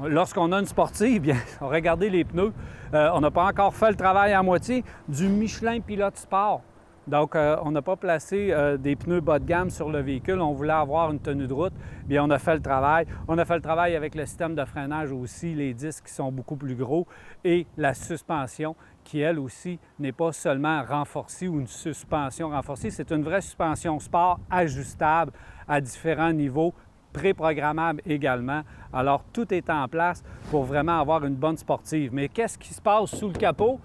lorsqu'on a une sportive, bien, regardez les pneus. On n'a pas encore fait le travail à moitié du Michelin Pilote Sport. Donc, on n'a pas placé des pneus bas de gamme sur le véhicule. On voulait avoir une tenue de route. Bien, on a fait le travail. On a fait le travail avec le système de freinage aussi, les disques qui sont beaucoup plus gros et la suspension qui, elle aussi, n'est pas seulement renforcée ou une suspension renforcée. C'est une vraie suspension sport ajustable à différents niveaux préprogrammables également. Alors, tout est en place pour vraiment avoir une bonne sportive. Mais qu'est-ce qui se passe sous le capot?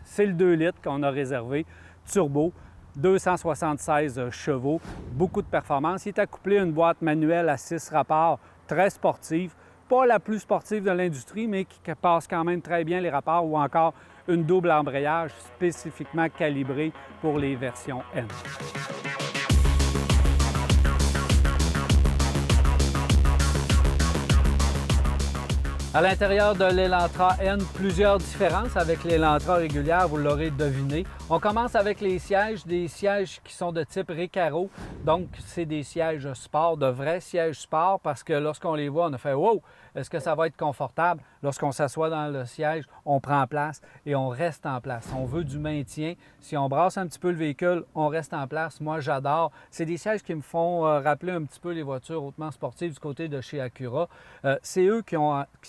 C'est le 2 litres qu'on a réservé, turbo, 276 chevaux, beaucoup de performance. Il est accouplé à une boîte manuelle à 6 rapports, très sportive. Pas la plus sportive de l'industrie, mais qui passe quand même très bien les rapports, ou encore une double embrayage spécifiquement calibrée pour les versions N. À l'intérieur de l'Elantra N, plusieurs différences avec l'Elantra régulière, vous l'aurez deviné. On commence avec les sièges, des sièges qui sont de type Recaro. Donc, c'est des sièges sport, de vrais sièges sport, parce que lorsqu'on les voit, on a fait « Wow! Est-ce que ça va être confortable? » Lorsqu'on s'assoit dans le siège, on prend place et on reste en place. On veut du maintien. Si on brasse un petit peu le véhicule, on reste en place. Moi, j'adore. C'est des sièges qui me font rappeler un petit peu les voitures hautement sportives du côté de chez Acura. C'est eux qui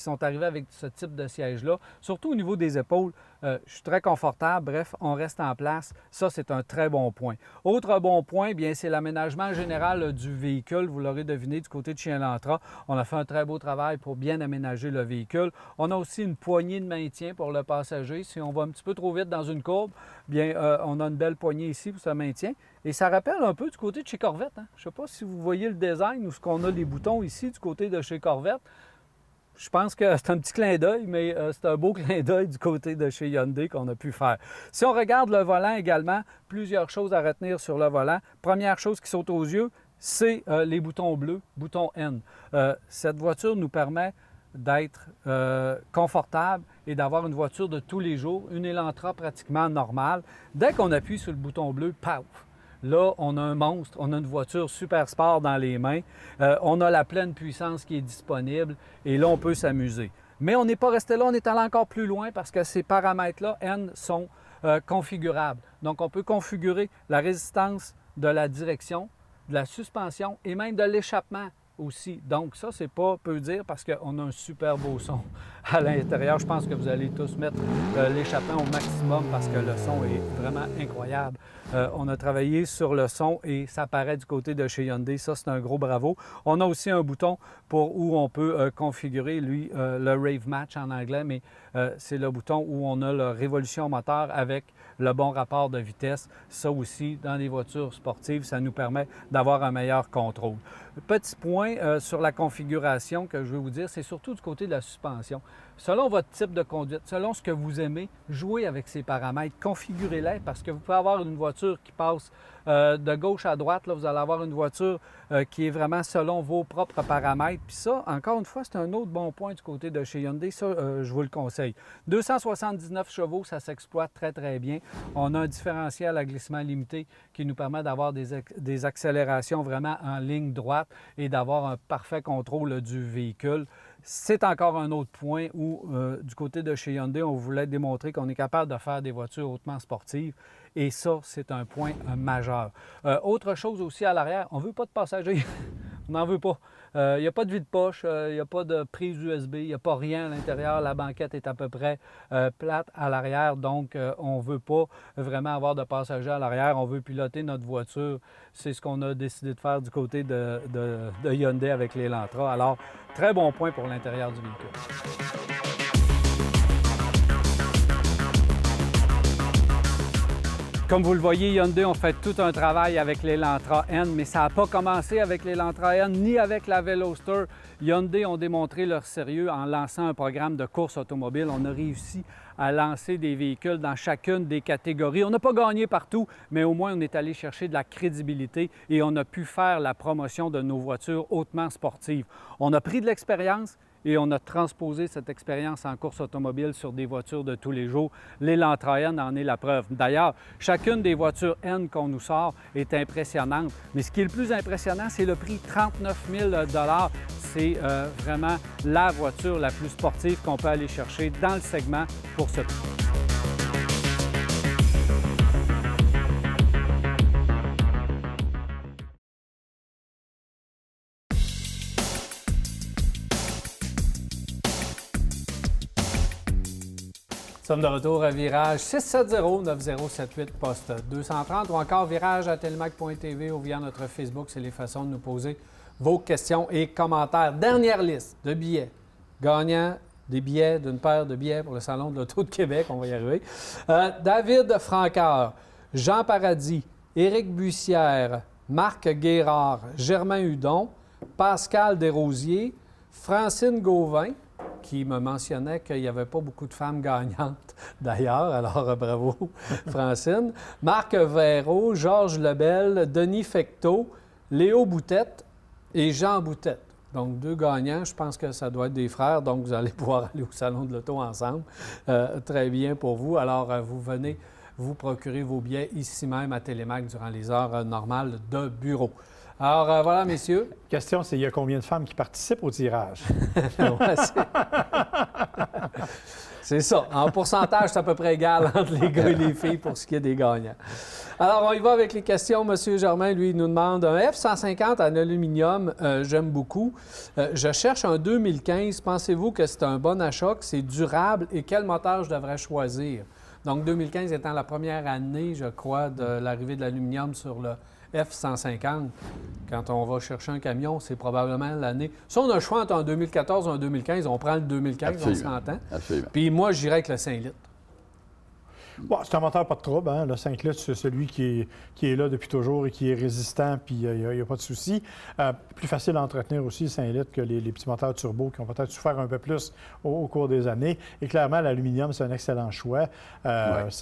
sont arrivés avec ce type de siège-là, surtout au niveau des épaules. Je suis très confortable. Bref, on reste en place. Ça, c'est un très bon point. Autre bon point, bien, c'est l'aménagement général du véhicule. Vous l'aurez deviné du côté de chez Elantra. On a fait un très beau travail pour bien aménager le véhicule. On a aussi une poignée de maintien pour le passager. Si on va un petit peu trop vite dans une courbe, bien, on a une belle poignée ici pour ce maintien. Et ça rappelle un peu du côté de chez Corvette. Hein? Je ne sais pas si vous voyez le design ou ce qu'on a les boutons ici du côté de chez Corvette. Je pense que c'est un petit clin d'œil, mais c'est un beau clin d'œil du côté de chez Hyundai qu'on a pu faire. Si on regarde le volant également, plusieurs choses à retenir sur le volant. Première chose qui saute aux yeux, c'est les boutons bleus, bouton N. Cette voiture nous permet d'être confortable et d'avoir une voiture de tous les jours, une Elantra pratiquement normale. Dès qu'on appuie sur le bouton bleu, paf! Là, on a un monstre, on a une voiture super sport dans les mains, on a la pleine puissance qui est disponible et là, on peut s'amuser. Mais on n'est pas resté là, on est allé encore plus loin parce que ces paramètres-là, N, sont configurables. Donc, on peut configurer la résistance de la direction, de la suspension et même de l'échappement aussi. Donc, ça, c'est pas peu dire parce qu'on a un super beau son à l'intérieur. Je pense que vous allez tous mettre l'échappement au maximum parce que le son est vraiment incroyable. On a travaillé sur le son et ça paraît du côté de chez Hyundai. Ça, c'est un gros bravo. On a aussi un bouton où on peut configurer, lui, le Rave Match en anglais, mais c'est le bouton où on a la révolution moteur avec le bon rapport de vitesse. Ça aussi, dans les voitures sportives, ça nous permet d'avoir un meilleur contrôle. Petit point sur la configuration que je veux vous dire, c'est surtout du côté de la suspension. Selon votre type de conduite, selon ce que vous aimez, jouez avec ces paramètres, configurez-les parce que vous pouvez avoir une voiture qui passe de gauche à droite. Là, vous allez avoir une voiture qui est vraiment selon vos propres paramètres. Puis ça, encore une fois, c'est un autre bon point du côté de chez Hyundai. Ça, je vous le conseille. 279 chevaux, ça s'exploite très, très bien. On a un différentiel à glissement limité qui nous permet d'avoir des accélérations vraiment en ligne droite et d'avoir un parfait contrôle du véhicule. C'est encore un autre point où, du côté de chez Hyundai, on voulait démontrer qu'on est capable de faire des voitures hautement sportives. Et ça, c'est un point majeur. Autre chose aussi à l'arrière, on ne veut pas de passagers. On n'en veut pas. Il n'y a pas de vide-poche, il n'y a pas de prise USB, il n'y a pas rien à l'intérieur. La banquette est à peu près plate à l'arrière, donc on ne veut pas vraiment avoir de passagers à l'arrière. On veut piloter notre voiture. C'est ce qu'on a décidé de faire du côté de Hyundai avec l'Elantra. Alors, très bon point pour l'intérieur du véhicule. Comme vous le voyez, Hyundai ont fait tout un travail avec l'Elantra N, mais ça n'a pas commencé avec l'Elantra N ni avec la Veloster. Hyundai ont démontré leur sérieux en lançant un programme de course automobile. On a réussi à lancer des véhicules dans chacune des catégories. On n'a pas gagné partout, mais au moins on est allé chercher de la crédibilité et on a pu faire la promotion de nos voitures hautement sportives. On a pris de l'expérience et on a transposé cette expérience en course automobile sur des voitures de tous les jours. L'Elantra N en est la preuve. D'ailleurs, chacune des voitures N qu'on nous sort est impressionnante. Mais ce qui est le plus impressionnant, c'est le prix, 39 000 $. C'est vraiment la voiture la plus sportive qu'on peut aller chercher dans le segment pour ce prix. Nous sommes de retour à Virage 670-9078, poste 230 ou encore virage à telemac.tv ou via notre Facebook. C'est les façons de nous poser vos questions et commentaires. Dernière liste de billets gagnants. Des billets, d'une paire de billets pour le Salon de l'Auto de Québec, on va y arriver. David Franqueur, Jean Paradis, Éric Bussière, Marc Guérard, Germain Hudon, Pascal Desrosiers, Francine Gauvin, qui me mentionnait qu'il n'y avait pas beaucoup de femmes gagnantes d'ailleurs, alors bravo Francine, Marc Véraud, Georges Lebel, Denis Fecteau, Léo Boutette et Jean Boutette. Donc, 2 gagnants, je pense que ça doit être des frères, donc vous allez pouvoir aller au Salon de l'Auto ensemble. Très bien pour vous. Alors, vous venez vous procurer vos billets ici même à Télémac durant les heures normales de bureau. Alors, voilà, messieurs. Question, c'est il y a combien de femmes qui participent au tirage? Ouais, c'est ça. En pourcentage, c'est à peu près égal entre les gars et les filles pour ce qui est des gagnants. Alors, on y va avec les questions. Monsieur Germain, lui, nous demande un F-150 en aluminium. J'aime beaucoup. Je cherche un 2015. Pensez-vous que c'est un bon achat, que c'est durable et quel moteur je devrais choisir? Donc, 2015 étant la première année, je crois, de l'arrivée de l'aluminium sur le F-150. Quand on va chercher un camion, c'est probablement l'année. Si on a le choix entre un 2014 et un 2015, on prend le 2015, Absolument. on s'entend. Absolument. Puis moi, j'irais avec le 5 litres. Bon, c'est un moteur pas de trouble. Hein? Le 5 litres, c'est celui qui est là depuis toujours et qui est résistant, puis il n'y a pas de souci. Plus facile à entretenir aussi, le 5 litres, que les petits moteurs turbo qui ont peut-être souffert un peu plus au cours des années. Et clairement, l'aluminium, c'est un excellent choix.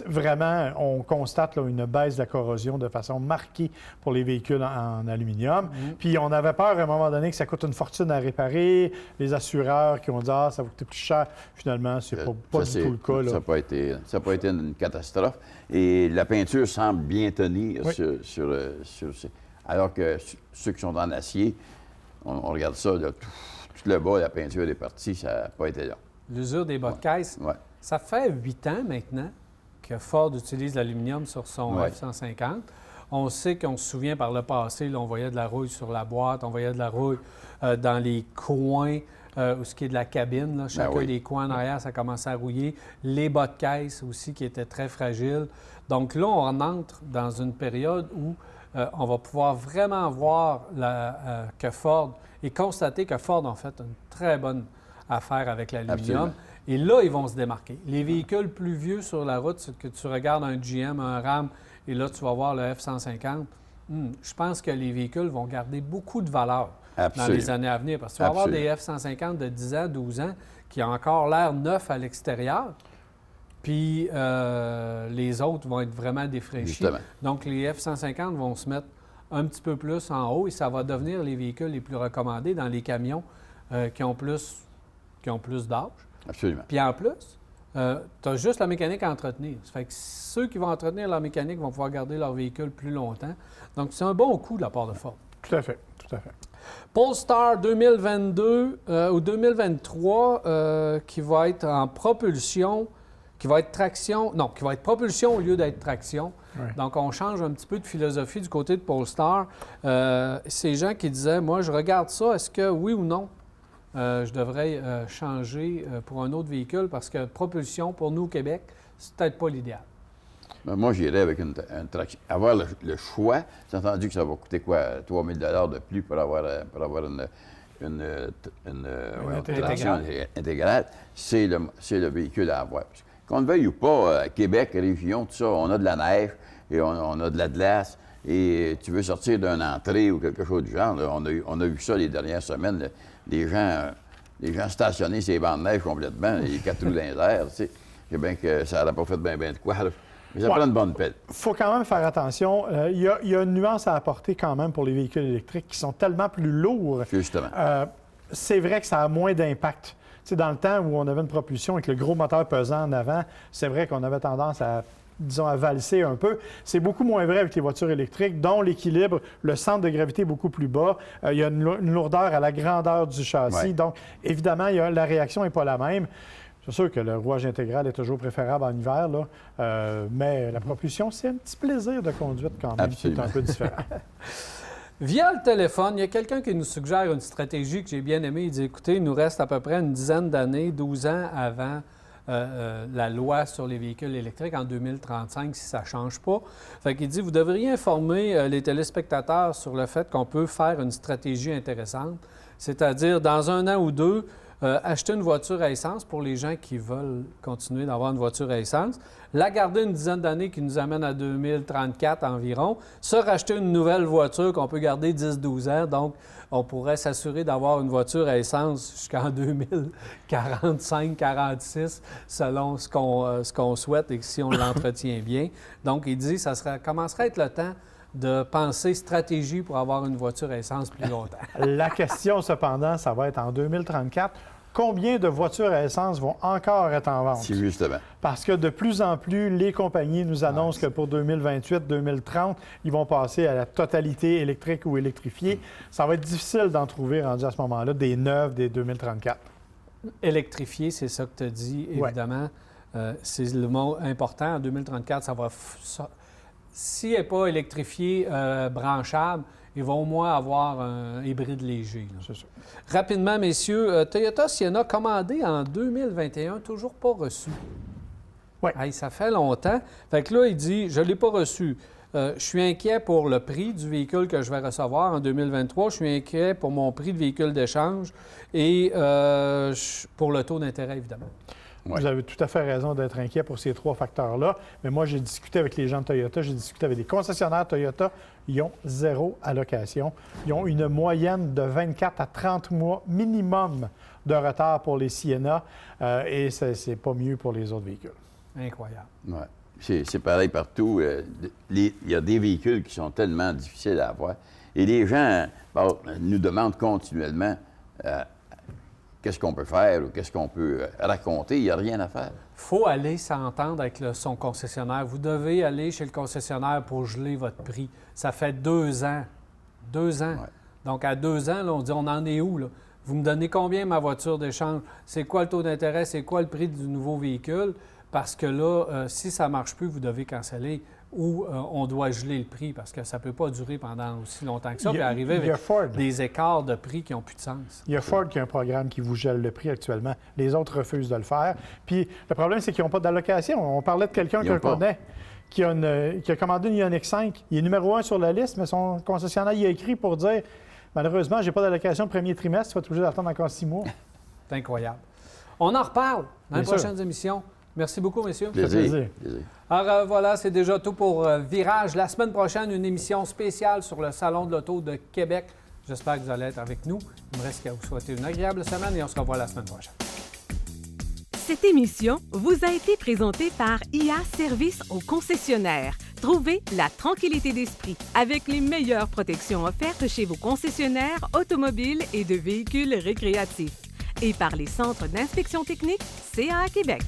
Vraiment, on constate là, une baisse de la corrosion de façon marquée pour les véhicules en aluminium. Puis on avait peur à un moment donné que ça coûte une fortune à réparer. Les assureurs qui ont dit « Ah, ça va coûter plus cher ». Finalement, c'est pas du tout le cas. Là. Ça n'a pas été une catastrophe. Et la peinture semble bien tenir sur alors que ceux qui sont en acier, on regarde ça, là, tout le bas, la peinture est partie, ça n'a pas été là. L'usure des bas de caisse, ça fait 8 ans maintenant que Ford utilise l'aluminium sur son F-150. On sait qu'on se souvient par le passé, là, on voyait de la rouille sur la boîte, on voyait de la rouille dans les coins, ou ce qui est de la cabine. Là, chacun des coins en arrière, ça commençait à rouiller. Les bas de caisse aussi qui étaient très fragiles. Donc là, on entre dans une période où on va pouvoir vraiment voir que Ford et constater que Ford a fait une très bonne affaire avec l'aluminium. Et là, ils vont se démarquer. Les véhicules plus vieux sur la route, c'est que tu regardes un GM, un Ram, et là, tu vas voir le F-150. Je pense que les véhicules vont garder beaucoup de valeur dans les années à venir. Parce que tu vas avoir des F-150 de 10 ans, 12 ans, qui ont encore l'air neufs à l'extérieur. Puis les autres vont être vraiment défraîchis. Justement. Donc, les F-150 vont se mettre un petit peu plus en haut et ça va devenir les véhicules les plus recommandés dans les camions qui ont plus d'âge. Absolument. Puis en plus, tu as juste la mécanique à entretenir. Ça fait que ceux qui vont entretenir leur mécanique vont pouvoir garder leur véhicule plus longtemps. Donc, c'est un bon coup de la part de Ford. Tout à fait, tout à fait. Polestar 2022 ou 2023 qui va être en propulsion, qui va être traction, non, qui va être propulsion au lieu d'être traction. Oui. Donc, on change un petit peu de philosophie du côté de Polestar. Ces gens qui disaient, moi, je regarde ça, est-ce que oui ou non, je devrais changer pour un autre véhicule parce que propulsion, pour nous au Québec, c'est peut-être pas l'idéal. Ben, moi, j'irais avec une traction. Avoir le choix, j'ai entendu que ça va coûter quoi, 3 000 $ de plus pour avoir une traction intégrale. C'est le véhicule à avoir. Qu'on le veuille ou pas, Québec, région, tout ça, on a de la neige et on a de la glace. Et tu veux sortir d'une entrée ou quelque chose du genre, là, on a vu ça les dernières semaines, les gens stationnés sur les bancs de neige complètement, les 4 roues dans les airs, tu sais. C'est bien que ça n'aurait pas fait bien de quoi, là. Mais ça prend une bonne pelle. Il faut quand même faire attention. Il y a une nuance à apporter quand même pour les véhicules électriques qui sont tellement plus lourds. Justement. C'est vrai que ça a moins d'impact. Tu sais, dans le temps où on avait une propulsion avec le gros moteur pesant en avant, c'est vrai qu'on avait tendance à valser un peu. C'est beaucoup moins vrai avec les voitures électriques, dont l'équilibre, le centre de gravité est beaucoup plus bas. Il y a une lourdeur à la grandeur du châssis. Ouais. Donc, évidemment, la réaction n'est pas la même. C'est sûr que le rouage intégral est toujours préférable en hiver, là, mais la propulsion, c'est un petit plaisir de conduite quand même, qui est un peu différent. Via le téléphone, il y a quelqu'un qui nous suggère une stratégie que j'ai bien aimée. Il dit, écoutez, il nous reste à peu près une dizaine d'années, 12 ans avant la loi sur les véhicules électriques en 2035 si ça ne change pas. Fait qu'il dit, vous devriez informer les téléspectateurs sur le fait qu'on peut faire une stratégie intéressante, c'est-à-dire dans 1 an ou 2, acheter une voiture à essence pour les gens qui veulent continuer d'avoir une voiture à essence, la garder une dizaine d'années qui nous amène à 2034 environ, se racheter une nouvelle voiture qu'on peut garder 10-12 ans. Donc, on pourrait s'assurer d'avoir une voiture à essence jusqu'en 2045-46 selon ce qu'on souhaite et si on l'entretient bien. Donc, il dit que commencerait à être le temps de penser stratégie pour avoir une voiture à essence plus longtemps. La question, cependant, ça va être en 2034. Combien de voitures à essence vont encore être en vente? C'est justement. Parce que de plus en plus, les compagnies nous annoncent que pour 2028-2030, ils vont passer à la totalité électrique ou électrifiée. Ça va être difficile d'en trouver rendu à ce moment-là des neuves des 2034. Électrifié, c'est ça que tu as dit, évidemment. C'est le mot important. En 2034, ça va... Si elle n'est pas électrifiée, branchable, ils vont au moins avoir un hybride léger. C'est sûr. Rapidement, messieurs, Toyota Sienna commandé en 2021, toujours pas reçu. Oui. Hey, ça fait longtemps. Fait que là, il dit, je ne l'ai pas reçu. Je suis inquiet pour le prix du véhicule que je vais recevoir en 2023. Je suis inquiet pour mon prix de véhicule d'échange et pour le taux d'intérêt, évidemment. Ouais. Vous avez tout à fait raison d'être inquiet pour ces 3 facteurs-là. Mais moi, j'ai discuté avec les gens de Toyota, j'ai discuté avec des concessionnaires Toyota. Ils ont 0 allocation. Ils ont une moyenne de 24 à 30 mois minimum de retard pour les Sienna. Et c'est pas mieux pour les autres véhicules. Incroyable. Ouais. C'est pareil partout. Il y a des véhicules qui sont tellement difficiles à avoir. Et les gens nous demandent continuellement qu'est-ce qu'on peut faire ou qu'est-ce qu'on peut raconter. Il n'y a rien à faire. Il faut aller s'entendre avec son concessionnaire. Vous devez aller chez le concessionnaire pour geler votre prix. Ça fait 2 ans. 2 ans. Ouais. Donc, à 2 ans, là, on dit, on en est où, là? Vous me donnez combien ma voiture d'échange? C'est quoi le taux d'intérêt? C'est quoi le prix du nouveau véhicule? Parce que là, si ça ne marche plus, vous devez canceller ou on doit geler le prix parce que ça ne peut pas durer pendant aussi longtemps que ça et arriver avec des écarts de prix qui n'ont plus de sens. Il y a Ford qui a un programme qui vous gèle le prix actuellement. Les autres refusent de le faire. Puis le problème, c'est qu'ils n'ont pas d'allocation. On parlait de quelqu'un qu'on connaît qui a commandé une Ioniq 5. Il est numéro 1 sur la liste, mais son concessionnaire y a écrit pour dire « Malheureusement, je n'ai pas d'allocation le premier trimestre. Tu vas être obligé d'attendre encore 6 mois. » C'est incroyable. On en reparle dans les prochaines émissions. Merci beaucoup, messieurs. Plaisir. Alors voilà, c'est déjà tout pour Virage. La semaine prochaine, une émission spéciale sur le Salon de l'Auto de Québec. J'espère que vous allez être avec nous. Il me reste qu'à vous souhaiter une agréable semaine et on se revoit la semaine prochaine. Cette émission vous a été présentée par IA Service aux concessionnaires. Trouvez la tranquillité d'esprit avec les meilleures protections offertes chez vos concessionnaires automobiles et de véhicules récréatifs. Et par les centres d'inspection technique CAA Québec.